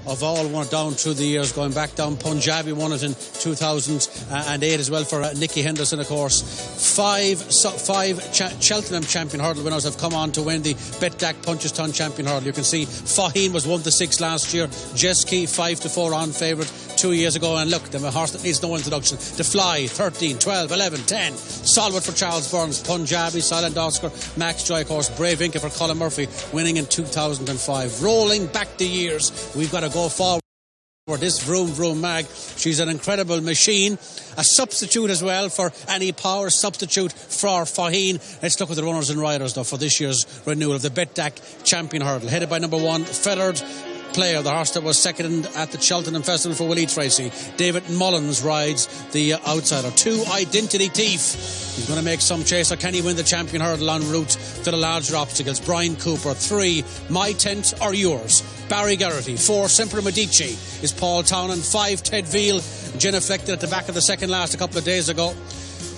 of all won it down through the years, going back down. Punjabi won it in 2008 as well for Nicky Henderson, of course. Five Cheltenham champion hurdle winners have come on to win the Betdac Punchestown champion hurdle. You can see Faheen was 1-6 last year. Jockey 5-4 on favourite 2 years ago, and look, the horse that needs no introduction. The Fly 13, 12, 11, 10. Solid for Charles Burns. Punjabi, Silent Oscar, Max Joy, of course. Brave Inca for Colin Murphy, winning in 2005. Rolling back the years, we've got to go forward. This Vroum Vroum mag, she's an incredible machine. A substitute as well for Annie Power, substitute for Faheen. Let's look at the runners and riders though for this year's renewal of the Betdac champion hurdle, headed by number 1 Feathered Player, the horse that was second at the Cheltenham Festival for Willie Tracy. David Mullins rides the outsider. 2 Identity Thief, he's going to make some chase, or can he win the champion hurdle en route to the larger obstacles? Brian Cooper. 3 My Tent or Yours, Barry Garrity. 4 Sempre Medici is Paul Townend. 5 Ted Veal, genuflected at the back of the second last a couple of days ago.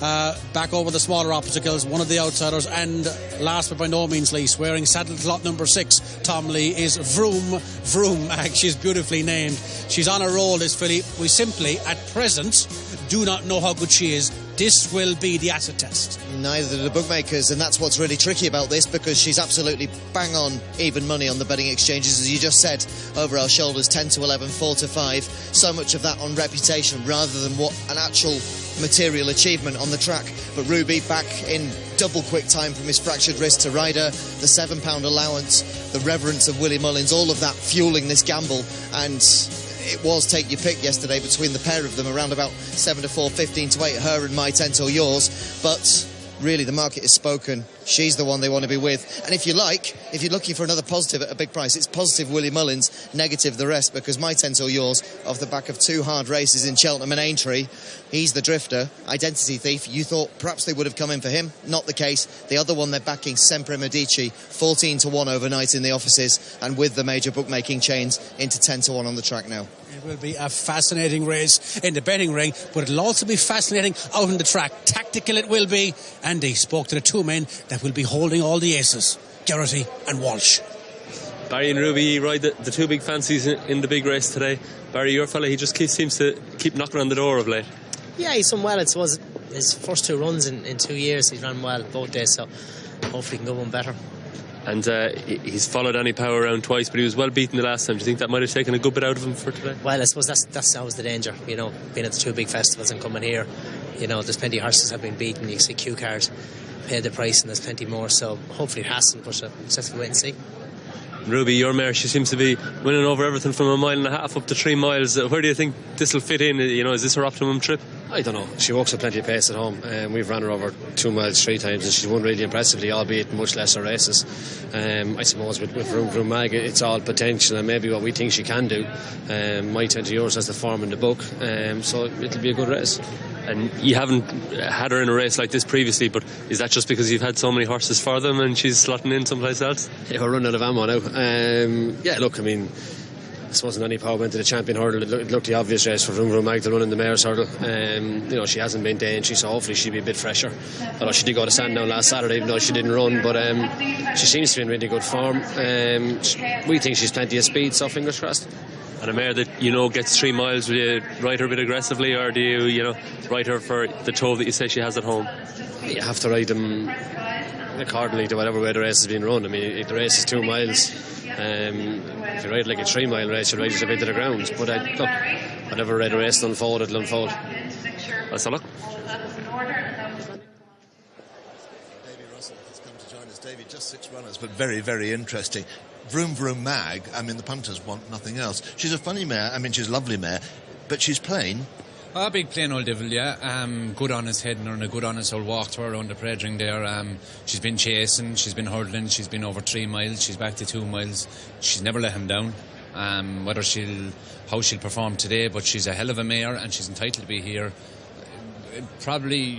Back over the smaller obstacles, one of the outsiders, and last but by no means least, wearing saddle slot number 6, Tom Lee, is Vroum Vroum. She's beautifully named. She's on a roll, this filly. We simply, at present, do not know how good she is. This will be the acid test. Neither do the bookmakers, and that's what's really tricky about this, because she's absolutely bang on even money on the betting exchanges, as you just said, over our shoulders. 10 to 11, 4 to 5. So much of that on reputation rather than what an actual material achievement on the track. But Ruby back in double quick time from his fractured wrist to rider, the £7 allowance, the reverence of Willie Mullins, all of that fueling this gamble. And it was take your pick yesterday between the pair of them, around about 7 to 4, 15 to 8, her and My Tent or Yours. But really, the market is spoken. She's the one they want to be with. And if you're looking for another positive at a big price, it's positive Willie Mullins, negative the rest, because My Tent or Yours, off the back of 2 hard races in Cheltenham and Aintree, he's the drifter. Identity Thief, you thought perhaps they would have come in for him. Not the case. The other one they're backing, Sempre Medici, 14 to 1 overnight in the offices, and with the major bookmaking chains into 10 to 1 on the track now. It will be a fascinating race in the betting ring, but it'll also be fascinating out on the track. Tactical it will be. Andy spoke to the 2 men that will be holding all the aces, Garrity and Walsh. Barry and Ruby ride the 2 big fancies in the big race today. Barry, your fella, he just seems to keep knocking on the door of late. Yeah, he's done well. It was his first 2 runs in 2 years. He's run well both days, so hopefully he can go one better. And he's followed Annie Power around twice, but he was well beaten the last time. Do you think that might have taken a good bit out of him for today? Well, I suppose that's always the danger, being at the 2 big festivals and coming here. There's plenty of horses have been beaten. You can see Q Card paid the price, and there's plenty more, so hopefully it hasn't, but let's just wait and see. Ruby, your mare, she seems to be winning over everything from 1.5 miles up to 3 miles. Where do you think this will fit in? Is this her optimum trip? I don't know. She walks at plenty of pace at home, and we've run her over 2 miles 3 times, and she's won really impressively, albeit much lesser races. I suppose with Vroum Vroum mag, it's all potential and maybe what we think she can do. My Tent to Yours has the form in the book, so it'll be a good race. And you haven't had her in a race like this previously, but is that just because you've had so many horses for them and she's slotting in someplace else? Yeah, we're running out of ammo now. I suppose when Annie Power went to the champion hurdle, it looked the obvious race for Vroum Vroum mag to run in the mare's hurdle. She hasn't been dainty, so hopefully she'll be a bit fresher. Although she did go to Sandown last Saturday, even though she didn't run, but she seems to be in really good form. We think she's plenty of speed, so fingers crossed. And a mare that gets 3 miles, will you ride her a bit aggressively, or do you ride her for the toe that you say she has at home? You have to ride them accordingly to whatever way the race is being run. If the race is 2 miles, if you ride like a 3 mile race, you ride it a bit to the ground. But look, whatever way the race will unfold, it'll unfold. That's a look. Davey, just 6 runners, but very, very interesting. Vroum Vroum mag, the punters want nothing else. She's a funny mare, she's a lovely mare, but she's plain. A big plain old devil, yeah. Good honest head and a good honest old walk to her around the parade ring there. She's been chasing, she's been hurdling, she's been over 3 miles, she's back to 2 miles. She's never let him down. How she'll perform today, but she's a hell of a mare and she's entitled to be here. Probably,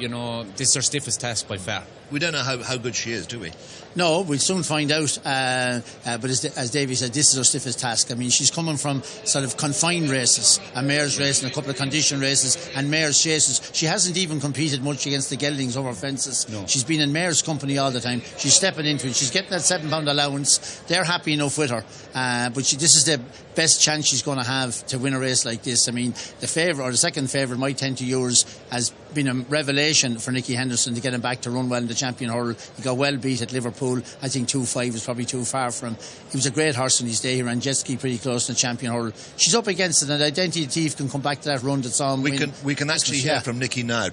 this is her stiffest task by far. We don't know how good she is, do we? No, we'll soon find out. But as Davey said, this is her stiffest task. I mean, she's coming from sort of confined races, a mare's race and a couple of condition races and mare's chases. She hasn't even competed much against the geldings over fences. No. She's been in mare's company all the time. She's stepping into it. She's getting that £7 allowance. They're happy enough with her. But this is the best chance she's going to have to win a race like this. I mean, the favourite, or the second favourite, my 10 to yours, has been a revelation for Nicky Henderson to get him back to run well in the champion hurdle. He got well beat at Liverpool. I think 2.5 was probably too far for him. He was a great horse in his day. He ran jet ski pretty close in the champion hurdle. She's up against it, and Identity Thief can come back to that run that saw him win. We can actually hear from Nicky now.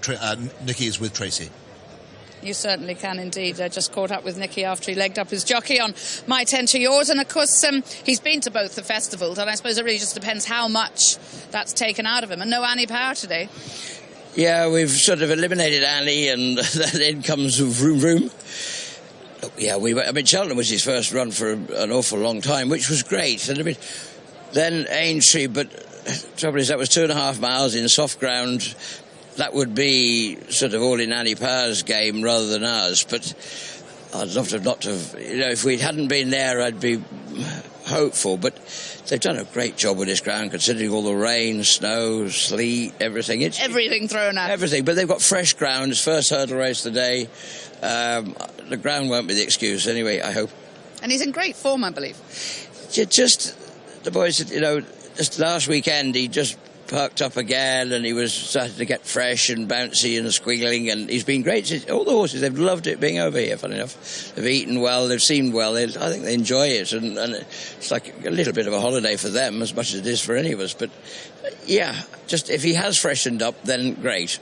Nicky is with Tracy. You certainly can indeed. I just caught up with Nicky after he legged up his jockey on my 10 to yours, and of course he's been to both the festivals, and I suppose it really just depends how much that's taken out of him. And no Annie Power today. Yeah, we've sort of eliminated Annie, and then comes Vroum Vroum. Yeah, Cheltenham was his first run for an awful long time, which was great. And then Aintree, but the trouble is that was 2.5 miles in soft ground. That would be sort of all in Annie Power's game rather than ours. But I'd love to not have, if we hadn't been there, I'd be hopeful. But they've done a great job with this ground, considering all the rain, snow, sleet, everything. Everything thrown at. Everything, but they've got fresh ground. It's first hurdle race today. The ground won't be the excuse anyway, I hope. And he's in great form, I believe. Just the boys, just last weekend he just perked up again, and he was starting to get fresh and bouncy and squiggling, and he's been great. All the horses, they've loved it being over here, funny enough. They've eaten well, they've seemed well. I think they enjoy it, and it's like a little bit of a holiday for them as much as it is for any of us. But yeah, just if he has freshened up, then great.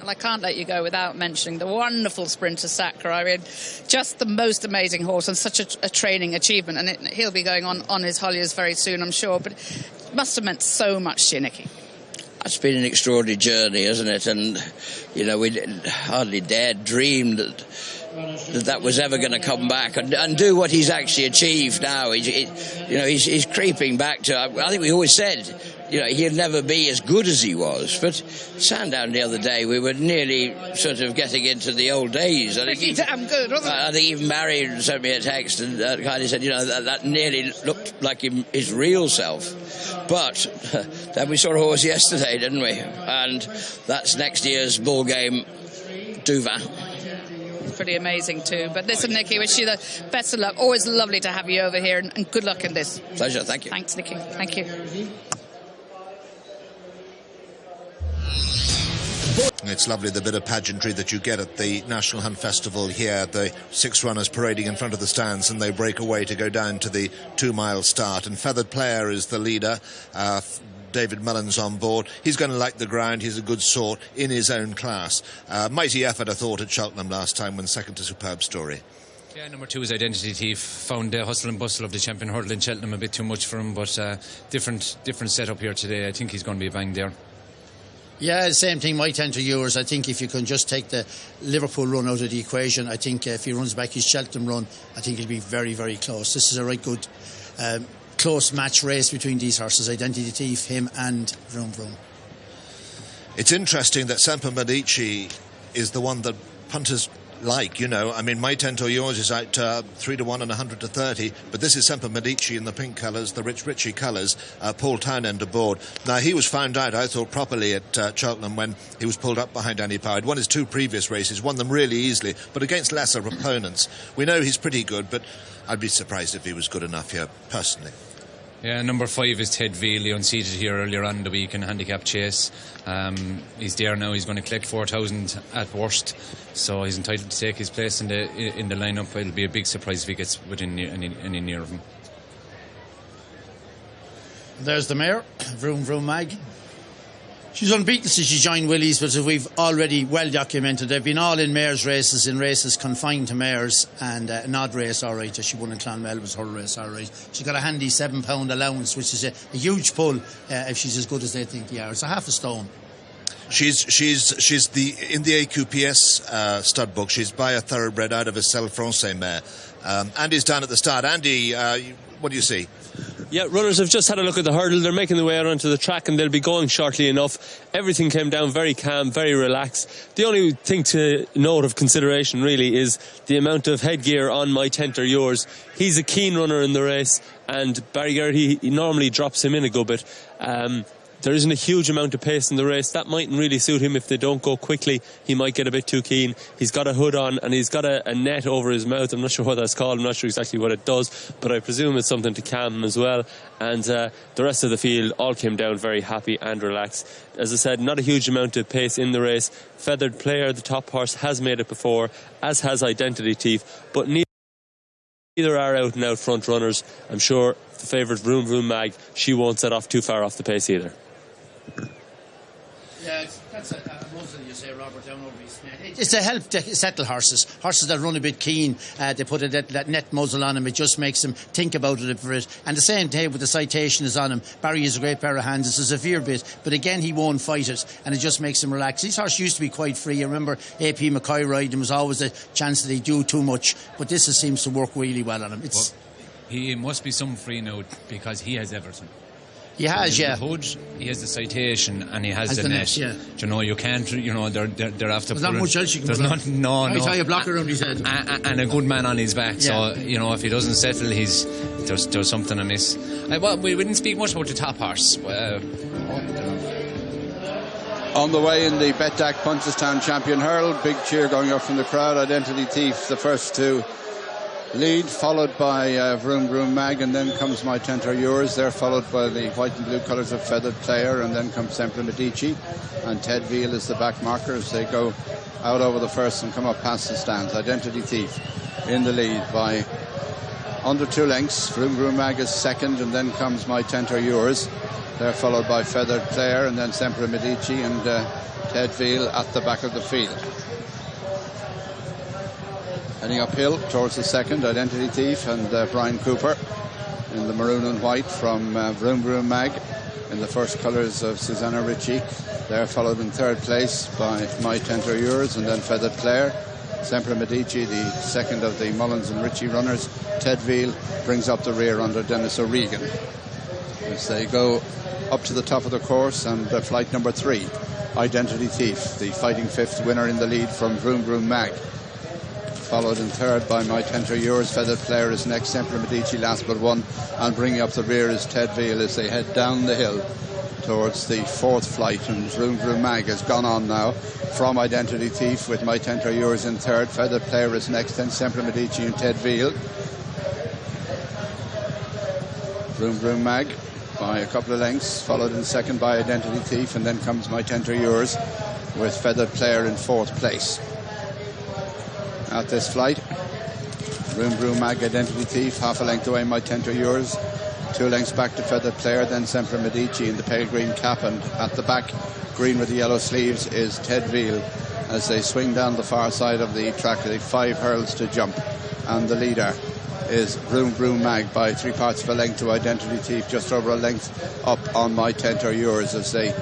I can't let you go without mentioning the wonderful sprinter Sacre. I mean, just the most amazing horse and such a training achievement. And he'll be going on his Holliers very soon, I'm sure. But it must have meant so much to you, Nicky. It's been an extraordinary journey, hasn't it? And, we hardly dared dream that was ever going to come back and do what he's actually achieved now. He's creeping back to, I think we always said, he'll never be as good as he was. But Sandown the other day, we were nearly sort of getting into the old days. Pretty damn good, wasn't it? I think even Barry sent me a text and kind of said, that nearly looked like his real self. But then we saw a horse yesterday, didn't we? And that's next year's ball game, Duvan. Pretty amazing too. But listen, Nicky, wish you the best of luck. Always lovely to have you over here, and good luck in this. Pleasure, thank you. Thanks, Nicky. Thank you. It's lovely, the bit of pageantry that you get at the National Hunt Festival here, the 6 runners parading in front of the stands, and they break away to go down to the 2-mile start. And Feathered Player is the leader. David Mullen's on board. He's going to like the ground. He's a good sort in his own class. Mighty effort, I thought, at Cheltenham last time when second to Superb Story. Yeah, number 2 is Identity Thief. Found the hustle and bustle of the champion hurdle in Cheltenham a bit too much for him, but different setup here today. I think he's going to be a bang there. Yeah, the same thing, my 10 to yours. I think if you can just take the Liverpool run out of the equation, I think if he runs back his Cheltenham run, I think he'll be very, very close. This is a right good close match race between these horses, Identity Thief, him and Vroum Vroum. It's interesting that Semper Medici is the one that punters like, my 10 to yours is out 3-1 and 100 to 30, but this is Semper Medici in the pink colours, the Rich Ritchie colours, Paul Townend aboard. Now, he was found out, I thought, properly at Cheltenham when he was pulled up behind Annie Power. He'd won his 2 previous races, won them really easily, but against lesser opponents. We know he's pretty good, but I'd be surprised if he was good enough here, personally. Yeah, number 5 is Ted Veal, unseated here earlier on in the week in a handicap chase. He's there now. He's going to collect 4,000 at worst, so he's entitled to take his place in the lineup. It'll be a big surprise if he gets within any near of him. There's the mare, Vroum Vroum Mag. She's unbeaten since she joined Willys, but as we've already well documented, they've been all in mares races, in races confined to mares, and an odd race, all right, as she won in Clonmel, was her race, all right. She's got a handy £7 allowance, which is a huge pull if she's as good as they think they are. It's a half a stone. She's in the AQPS stud book. She's by a thoroughbred out of a Selle Francais mare. Andy's down at the start. Andy, what do you see? Yeah, runners have just had a look at the hurdle. They're making their way out onto the track and they'll be going shortly enough. Everything came down very calm, very relaxed. The only thing to note of consideration really is the amount of headgear on My Tent or Yours. He's a keen runner in the race, and Barry Garrett, he normally drops him in a good bit. There isn't a huge amount of pace in the race. That mightn't really suit him if they don't go quickly. He might get a bit too keen. He's got a hood on and he's got a net over his mouth. I'm not sure what that's called. I'm not sure exactly what it does, but I presume it's something to calm him as well. And the rest of the field all came down very happy and relaxed. As I said, not a huge amount of pace in the race. Feathered Player, the top horse, has made it before, as has Identity Thief, but neither are out and out front runners. I'm sure the favourite Vroum Vroum Mag, she won't set off too far off the pace either. Yeah, that's a muzzle, you say, Robert, down over his neck. It's to help to settle horses that run a bit keen. They put that net muzzle on him. It just makes them think about it for it. And the same thing with the citation is on him. Barry has a great pair of hands. It's a severe bit, but again, he won't fight it, and it just makes him relax. This horse used to be quite free. I remember AP McCoy riding. There was always a chance that he'd do too much, but this seems to work really well on him. He must be some free now because he has everything. He has, yeah. The hood, he has the citation, and he has the net. Yeah. Do you know, you can't, you know, they're after. There's not much else you can put on. No. I tie a blocker around his head. And a good man on his back. Yeah. So, you know, if he doesn't settle, there's something amiss. Well, we didn't speak much about the top horse. On the way in the Betdaq Punchestown Champion Hurl, big cheer going up from the crowd. Identity Thief, the first to lead, followed by Vroum Vroum Mag, and then comes My Tent or Yours. They're followed by the white and blue colours of Feathered Player, and then comes Sempre Medici, and Ted Veal is the back marker as they go out over the first and come up past the stands. Identity Thief in the lead by under 2 lengths. Vroum Vroum Mag is second, and then comes My Tent or Yours. They're followed by Feathered Player, and then Sempre Medici and Ted Veal at the back of the field. Heading uphill towards the second, Identity Thief and Brian Cooper in the maroon and white from Vroum Vroum Mag in the first colours of Susanna Ritchie. They're followed in third place by My Tent or Yours and then Feathered Player. Sempre Medici, the second of the Mullins and Ritchie runners. Ted Veal brings up the rear under Dennis O'Regan as they go up to the top of the course, and flight number 3, Identity Thief, the fighting fifth winner in the lead from Vroum Vroum Mag. Followed in third by My Tent or Yours. Feathered Player is next, Sempre Medici last but one, and bringing up the rear is Ted Veal as they head down the hill towards the fourth flight. And Vroum Vroum Mag has gone on now from Identity Thief with My Tent or Yours in third. Feathered Player is next, then Sempre Medici and Ted Veal. Vroum Vroum Mag by a couple of lengths, followed in second by Identity Thief, and then comes My Tent or Yours with Feathered Player in fourth place. At this flight, Vroum Vroum Mag, Identity Thief, half a length away, My Tent or Yours, 2 lengths back to Feathered Player, then Sempre Medici in the pale green cap, and at the back, green with the yellow sleeves, is Ted Veal as they swing down the far side of the track. They 5 hurls to jump, and the leader is Vroum Vroum Mag by 3 parts of a length to Identity Thief, just over a length up on My Tent or Yours as they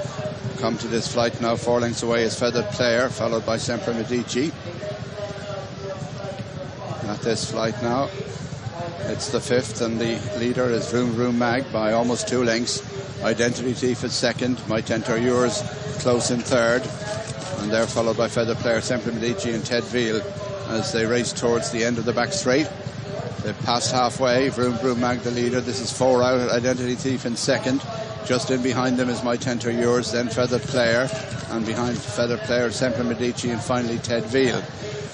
come to this flight now. 4 lengths away is Feathered Player, followed by Sempre Medici. At this flight now, it's the fifth, and the leader is Vroum Vroum Mag by almost 2 lengths. Identity Thief is second, My Tent or Yours close in third, and they're followed by Feathered Player, Sempre Medici and Ted Veal as they race towards the end of the back straight. They've passed halfway. Vroum Vroum Mag the leader. This is 4 out. Identity Thief in second. Just in behind them is My Tent or Yours, then Feathered Player, and behind Feathered Player Sempre Medici, and finally Ted Veal.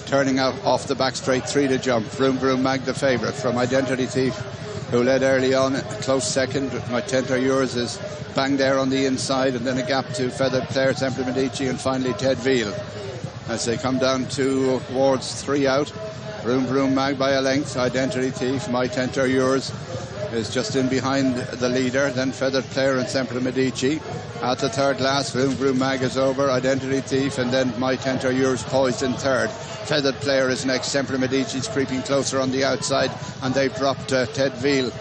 Turning out off the back straight, 3 to jump. Vroum Vroum Mag the favourite from Identity Thief, who led early on, close second. My Tent or Yours is bang there on the inside, and then a gap to Feathered Player, Sempre Medici, and finally Ted Veal. As they come down towards 3 out, Vroum Vroum Mag by a length. Identity Thief, My Tent or Yours is just in behind the leader, then Feathered Player and Sempre Medici. At the third last, Vroum Vroum Mag is over, Identity Thief, and then My Tent or Yours poised in third. Feathered Player is next, Sempre Medici's creeping closer on the outside, and they've dropped Ted Veal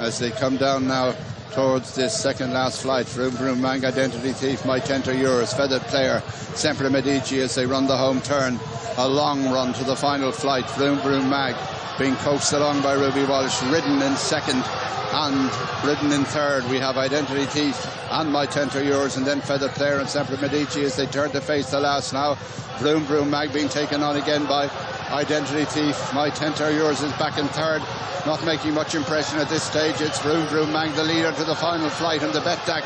as they come down now towards this second last flight. Vroum Vroum Mag, Identity Thief, My Tent or Yours, Feathered Player, Sempre Medici as they run the home turn. A long run to the final flight. Vroum Vroum Mag being coaxed along by Ruby Walsh, ridden in second and ridden in third. We have Identity Thief and My Tenter Yours, and then Feather Player and Sempre Medici as they turn to face the last now. Vroum Vroum Mag being taken on again by Identity Thief. My Tenter Yours is back in third, not making much impression at this stage. It's Vroum Vroum Mag, the leader to the final flight in the Betdaq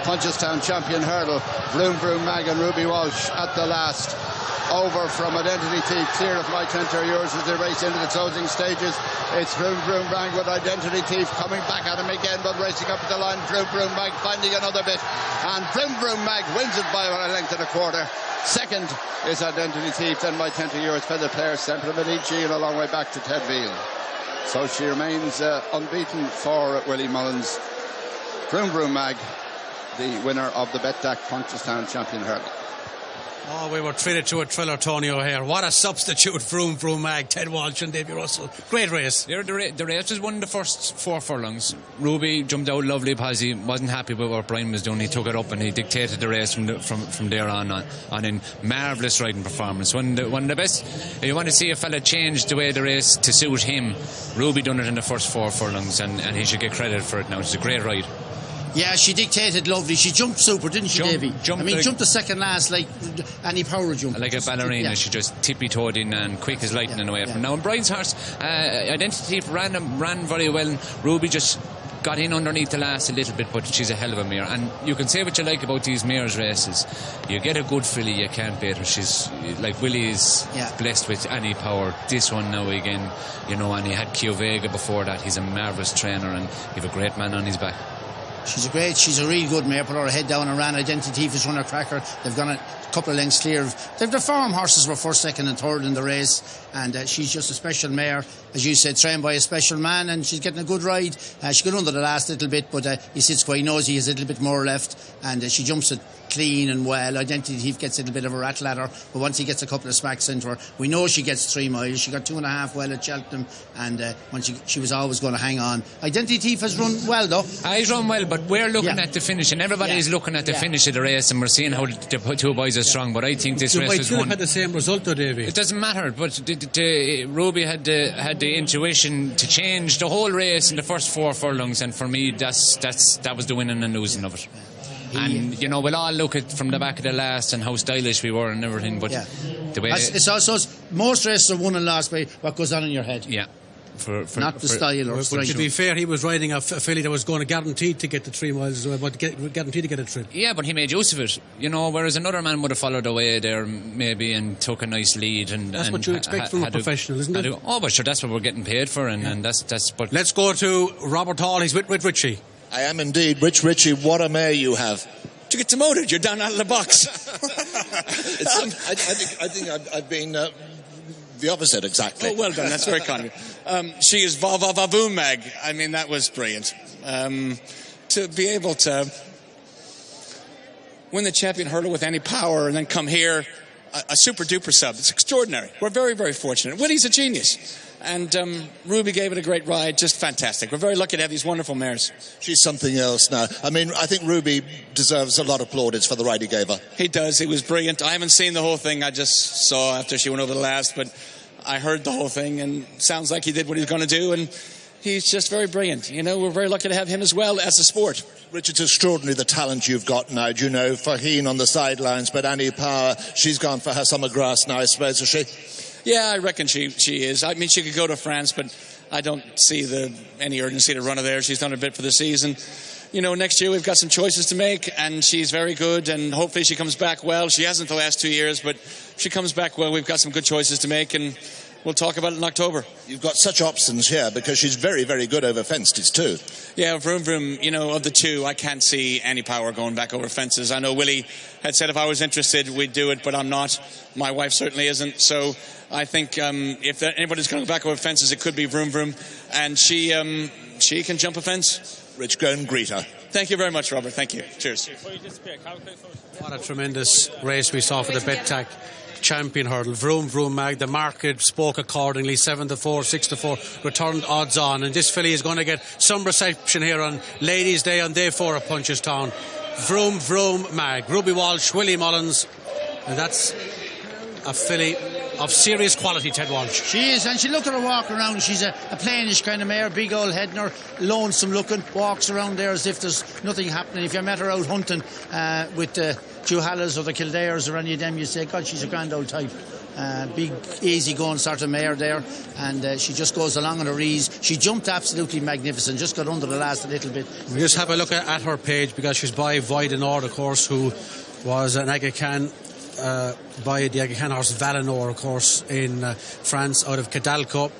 Punchestown Champion Hurdle. Vroum Vroum Mag and Ruby Walsh at the last. Over from Identity Thief, clear of My Tenter Yours as they race into the closing stages. It's Vroum Vroum Mag with Identity Thief coming back at him again, but racing up the line. Vroum Vroum Mag finding another bit, and Vroum Vroum Mag wins it by a length and a quarter. Second is Identity Thief, then My Tenter Yours, Feather Player, Sempre Medici, and a long way back to Ted Veal. So she remains unbeaten for Willie Mullins. Vroum Vroum Mag, the winner of the Betdaq Punchestown Champion Hurdle. Oh, we were treated to a thriller, Tony O'Hare. What a substitute, Vroum Vroum Mag, Ted Walsh and Davy Russell. Great race. The race was won the first 4 furlongs. Ruby jumped out lovely because he wasn't happy with what Brian was doing. He took it up and he dictated the race from there on in marvellous riding performance. One of the best. If you want to see a fella change the way of the race to suit him, Ruby done it in the first 4 furlongs, and he should get credit for it now. It's a great ride. Yeah, she dictated lovely. She jumped super, didn't she, Davy? Jumped the second last like any power jump. Like a ballerina, she just tippy-toed in and quick as lightning away from now. And Brian's horse, Identity ran very well. And Ruby just got in underneath the last a little bit, but she's a hell of a mare. And you can say what you like about these mares races. You get a good filly, you can't beat her. She's like Willie is blessed with any power. This one now again, and he had Kio Vega before that. He's a marvellous trainer, and you have a great man on his back. She's a real good mare. Put her head down and ran. Identity Thief is running a cracker. They've gone a couple of lengths clear. The farm horses were first, second and third in the race, and she's just a special mare, as you said, trained by a special man, and she's getting a good ride. She got under the last little bit, but he sits quite, he knows he has a little bit more left, and she jumps it clean and well. Identity Thief gets a little bit of a rattle at her, but once he gets a couple of smacks into her, we know she gets 3 miles. She got 2.5 well at Cheltenham, and once she was always going to hang on. Identity Thief has run well, though. He's run well, but we're looking at the finish, and everybody is looking at the finish of the race, and we're seeing how the 2 boys are strong. But I think this race was won. Had the same result, though, Davy. It doesn't matter, but Ruby had the intuition to change the whole race in the first 4 furlongs, and for me, that was the winning and losing of it. And we'll all look at from the back of the last and how stylish we were and everything, but the way it's also most races are won and lost by what goes on in your head. Yeah. Not the style or strength. To be fair, he was riding a filly that was going to guaranteed to get the 3 miles, but guaranteed to get a trip. Yeah, but he made use of it, whereas another man would have followed away there maybe and took a nice lead. And that's what you expect from a professional, isn't it? But sure, that's what we're getting paid for, and that's. But let's go to Robert Hall. He's with Richie. I am indeed. Rich Richie, what a mare you have. To get demoted, you're down out of the box. I think I've been the opposite, exactly. Oh, well done. That's very kind of you. She is Vroum Mag. I mean, that was brilliant. To be able to win the champion hurdle with any power and then come here, a super-duper sub. It's extraordinary. We're very, very fortunate. Willie's a genius. And Ruby gave it a great ride, just fantastic. We're very lucky to have these wonderful mares. She's something else now. I mean, I think Ruby deserves a lot of plaudits for the ride he gave her. He does. He was brilliant. I haven't seen the whole thing. I just saw after she went over the last, but I heard the whole thing, and sounds like he did what he was going to do, and he's just very brilliant. We're very lucky to have him as well as a sport. Rich, it's extraordinary the talent you've got now. Faheen on the sidelines, but Annie Power, she's gone for her summer grass now, I suppose, is she? Yeah, I reckon she is. I mean, she could go to France, but I don't see any urgency to run her there. She's done a bit for the season. Next year we've got some choices to make, and she's very good, and hopefully she comes back well. She hasn't the last 2 years, but if she comes back well, we've got some good choices to make, and we'll talk about it in October. You've got such options here because she's very, very good over fences too. Yeah, Vroum Vroum, of the 2, I can't see any power going back over fences. I know Willie had said if I was interested, we'd do it, but I'm not. My wife certainly isn't. So I think if anybody's going to go back over fences, it could be Vroum Vroum, and she can jump a fence. Rich, go and greet her. Thank you very much, Robert. Thank you. Cheers. What a tremendous race we saw for the Betdaq Champion Hurdle. Vroum Vroum Mag, the market spoke accordingly. 7-4, 6-4, returned odds on, and this filly is going to get some reception here on Ladies' Day on day 4 at Punchestown. Vroum Vroum Mag, Ruby Walsh, Willie Mullins, and that's a filly of serious quality, Ted Walsh. She is, and she look at her walk around. She's a plainish kind of mare, big old head, and her lonesome looking, walks around there as if there's nothing happening. If you met her out hunting with the Juhalas or the Kildares or any of them, you say, God, she's a grand old type. Big, easy-going sort of mare there, and she just goes along on her ease. She jumped absolutely magnificent, just got under the last a little bit. We just have a look at her page, because she's by Void Nord, of course, who was an Aga Khan by the Aga Khan horse Valinor, of course, in France, out of Cadalco.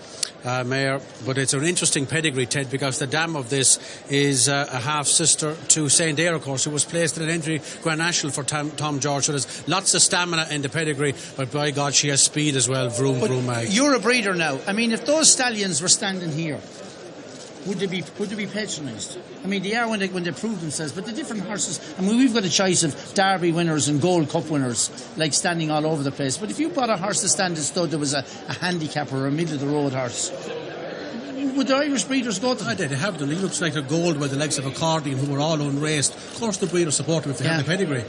Mare, but it's an interesting pedigree, Ted, because the dam of this is a half-sister to Saint Eyre, of course, who was placed in an entry Grand National for Tom George. So there's lots of stamina in the pedigree, but by God, she has speed as well. Vroom Vroum Mag. You're a breeder now. I mean, if those stallions were standing here, would they be patronised? I mean, they are when they prove themselves, but the different horses. I mean, we've got a choice of Derby winners and Gold Cup winners, like standing all over the place. But if you bought a horse to stand as though there was a handicapper or a middle of the road horse, would the Irish breeders go to them? They have them. He looks like a gold with the legs of accordion, who were all unraced. Of course, the breeders support him if they have the pedigree.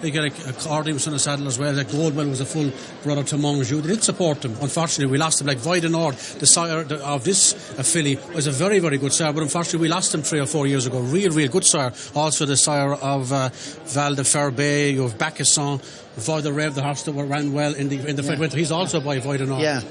They get a accordion was on the saddle as well. That Goldwell was a full brother to Monjou. They did support him. Unfortunately, we lost him. Like Void Nord, the sire of this filly, was a very, very good sire, but unfortunately we lost him 3 or 4 years ago. Real good sire. Also the sire of Val de Ferbay, you have Bacchusson, Void de Rêve, the horse that ran well in the Fred Winter. He's also by Void Nord. Yeah.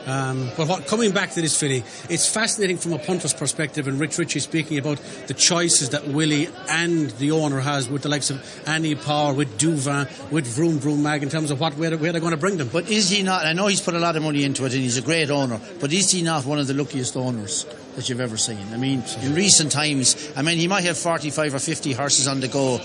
But coming back to this filly, it's fascinating from a punter's perspective, and Rich Ritchie speaking about the choices that Willie and the owner has with the likes of Annie Power, with Duvin, with Vroum Vroum Mag, in terms of where they're going to bring them. But is he not, I know he's put a lot of money into it and he's a great owner, but is he not one of the luckiest owners that you've ever seen? I mean, in recent times, I mean, he might have 45 or 50 horses on the go.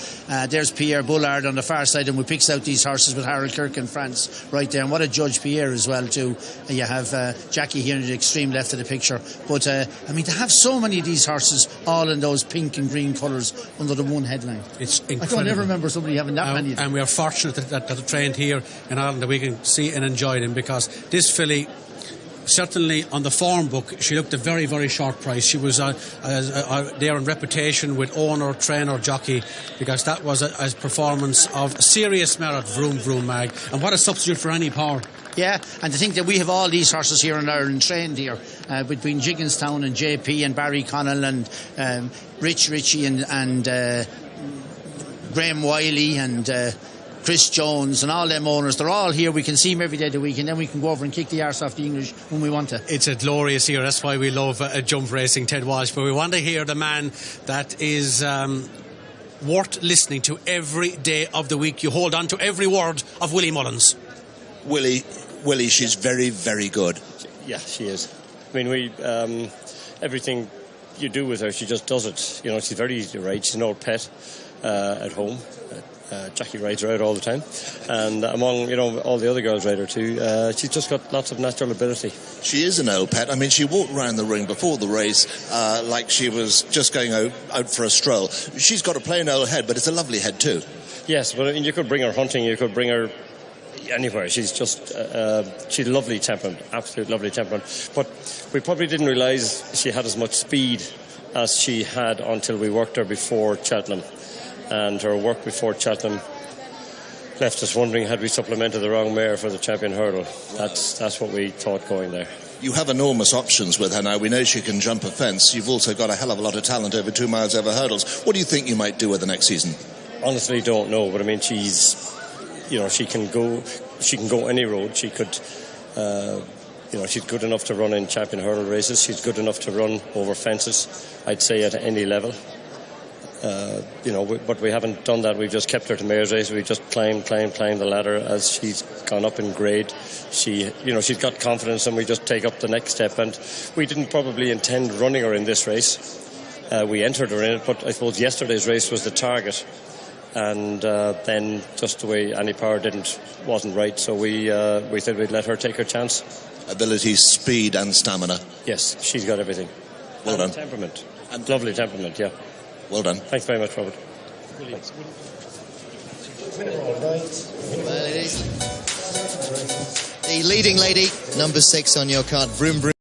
There's Pierre Bullard on the far side, and we picks out these horses with Harold Kirk in France right there, and what a judge Pierre as well too. You have Jockey here in the extreme left of the picture, but I mean, to have so many of these horses all in those pink and green colours under the one headline, it's incredible. I don't ever remember somebody having that many of them. And we are fortunate that they're trained here in Ireland, that we can see and enjoy them, because this filly, certainly on the form book, she looked a very, very short price. She was there in reputation with owner, trainer, jockey, because that was a performance of serious merit. Vroum Vroum Mag, and what a substitute for Annie Power. Yeah, and to think that we have all these horses here in Ireland trained here, between Jigginstown and JP and Barry Connell and Rich Ritchie and Graham Wiley and Chris Jones and all them owners, they're all here. We can see them every day of the week, and then we can go over and kick the arse off the English when we want to. It's a glorious year. That's why we love jump racing, Ted Walsh. But we want to hear the man that is worth listening to every day of the week. You hold on to every word of Willie Mullins. Willie, she's very, very good. Yeah, she is. I mean, everything you do with her, she just does it. You know, she's very easy to ride. She's an old pet at home. Jockey rides her out all the time, and among all the other girls ride her too. She's just got lots of natural ability. She is an old pet. I mean, she walked around the ring before the race like she was just going out for a stroll. She's got a plain old head, but it's a lovely head too. Yes, but I mean, you could bring her hunting, you could bring her anywhere. She's just she's lovely temperament, absolute lovely temperament. But we probably didn't realise she had as much speed as she had until we worked her before Cheltenham. And her work before Cheltenham left us wondering, had we supplemented the wrong mare for the champion hurdle? That's what we thought going there. You have enormous options with her now. We know she can jump a fence. You've also got a hell of a lot of talent over 2 miles over hurdles. What do you think you might do with her next season? Honestly, don't know. But I mean, she's, she can go any road. She could, she's good enough to run in champion hurdle races. She's good enough to run over fences, I'd say, at any level. But we haven't done that. We've just kept her to mare's race. We've just climbed the ladder as she's gone up in grade. She's got confidence, and we just take up the next step. And we didn't probably intend running her in this race. We entered her in it, but I suppose yesterday's race was the target. And then just the way Annie Power wasn't right, so we said we'd let her take her chance. Ability, speed and stamina. Yes, she's got everything. Well done. Temperament. And lovely temperament, yeah. Well done. Thanks very much, Robert. Well, it is the leading lady, number 6 on your card, Vroum Vroum.